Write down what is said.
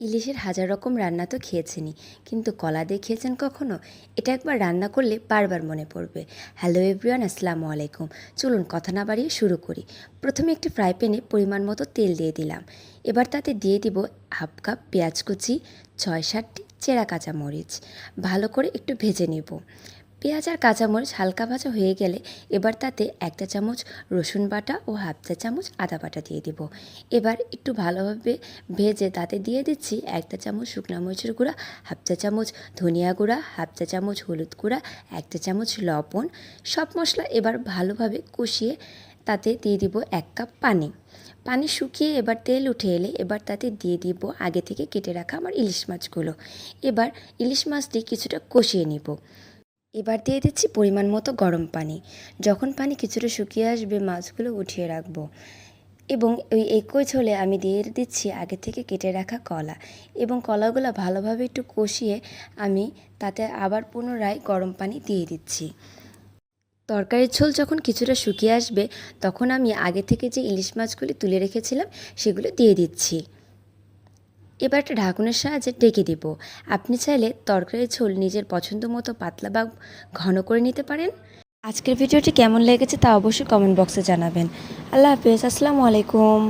ইলিশের হাজার রকম রান্না তো খেয়েছেনই, কিন্তু কলা দিয়ে খেয়েছেন কখনো? এটা একবার রান্না করলে বারবার মনে পড়বে। হ্যালো এভরিওয়ান, আসসালামু আলাইকুম। চলুন কথা না বাড়িয়ে শুরু করি। প্রথমে একটি ফ্রাই প্যানে পরিমাণ মতো তেল দিয়ে দিলাম। এবার তাতে দিয়ে দিব হাফ কাপ পেঁয়াজ কুচি, 6-7টি চেরা কাঁচামরিচ। ভালো করে একটু ভেজে নেব। পেঁয়াজ আর কাঁচামরিচ হালকা ভাজা হয়ে গেলে এবার তাতে 1 চামচ রসুন বাটা ও হাফ চামচ আদা বাটা দিয়ে দিব। এবার একটু ভালোভাবে ভেজে তাতে দিয়ে দিচ্ছি 1 চামচ শুকনো মরিচের গুঁড়া, হাফ চামচ ধনিয়া গুঁড়া, হাফ চামচ হলুদ গুঁড়া, 1 চামচ লবণ। সব মশলা এবার ভালোভাবে কষিয়ে তাতে দিয়ে দিব 1 কাপ পানি। পানি শুকিয়ে এবার তেল উঠে এলে এবার তাতে দিয়ে দিব আগে থেকে কেটে রাখা আমার ইলিশ মাছগুলো। এবার ইলিশ মাছটি কিছুটা কষিয়ে নিব। এবার দিয়ে দিচ্ছি পরিমাণ মতো গরম পানি। যখন পানি কিছুটা শুকিয়ে আসবে মাছগুলো উঠিয়ে রাখবো, এবং ওই একই ঝোলে আমি দিয়ে দিচ্ছি আগে থেকে কেটে রাখা কলা, এবং কলাগুলো ভালোভাবে একটু কষিয়ে আমি তাতে আবার পুনরায় গরম পানি দিয়ে দিচ্ছি। তরকারির ঝোল যখন কিছুটা শুকিয়ে আসবে তখন আমি আগে থেকে যে ইলিশ মাছগুলি তুলে রেখেছিলাম সেগুলো দিয়ে দিচ্ছি। এবার একটা ঢাকনের সাহায্যে ঢেকে দিব। আপনি চাইলে তরকারির ঝোল নিজের পছন্দ মতো পাতলা বা ঘন করে নিতে পারেন। আজকের ভিডিওটি কেমন লেগেছে তা অবশ্যই কমেন্ট বক্সে জানাবেন। আল্লাহ হাফেজ, আসসালামু আলাইকুম।